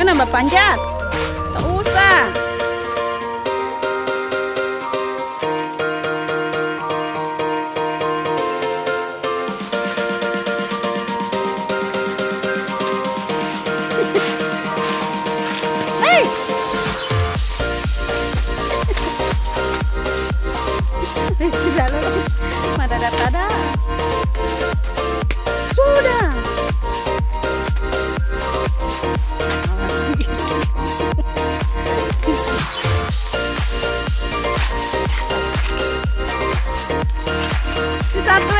nambah panjat. Tak usah. Hei. Sudah lulus. Madadatada. Sudah. Di satu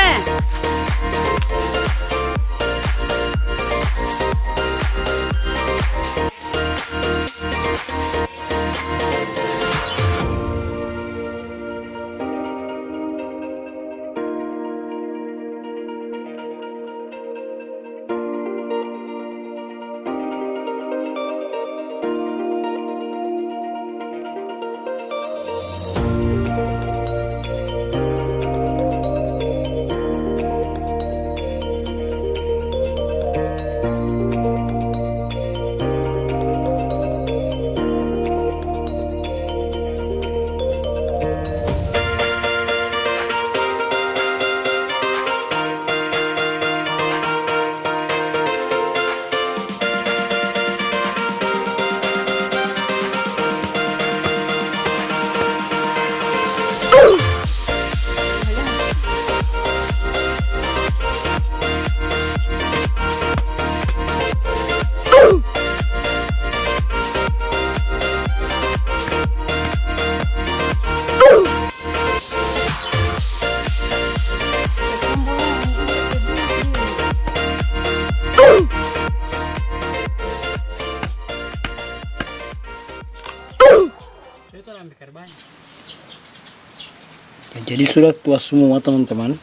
Ya, jadi sudah tua semua teman-teman.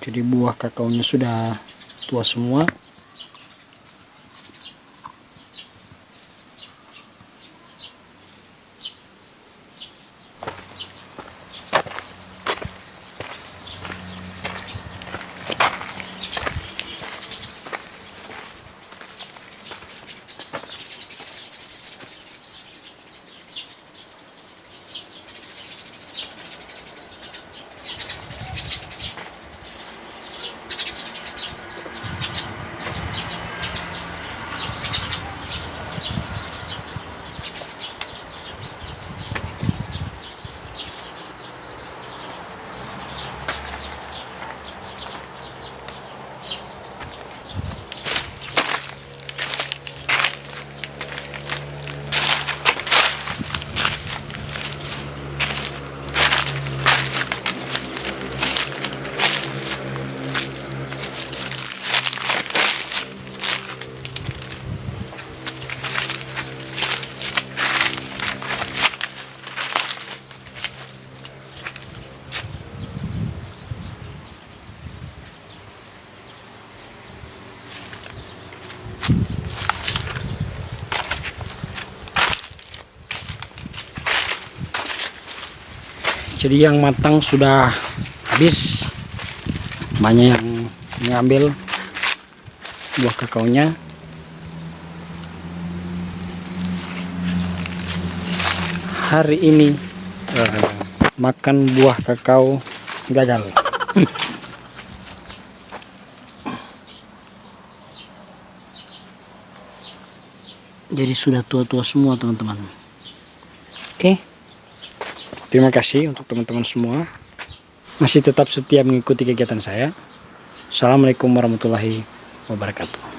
Jadi buah kakaonya sudah tua semua. Jadi yang matang sudah habis, banyak yang mengambil buah kakaonya. Hari ini makan buah kakao gagal. Jadi sudah tua-tua semua teman-teman. Oke. Terima kasih untuk teman-teman semua masih tetap setia mengikuti kegiatan saya. Assalamualaikum warahmatullahi wabarakatuh.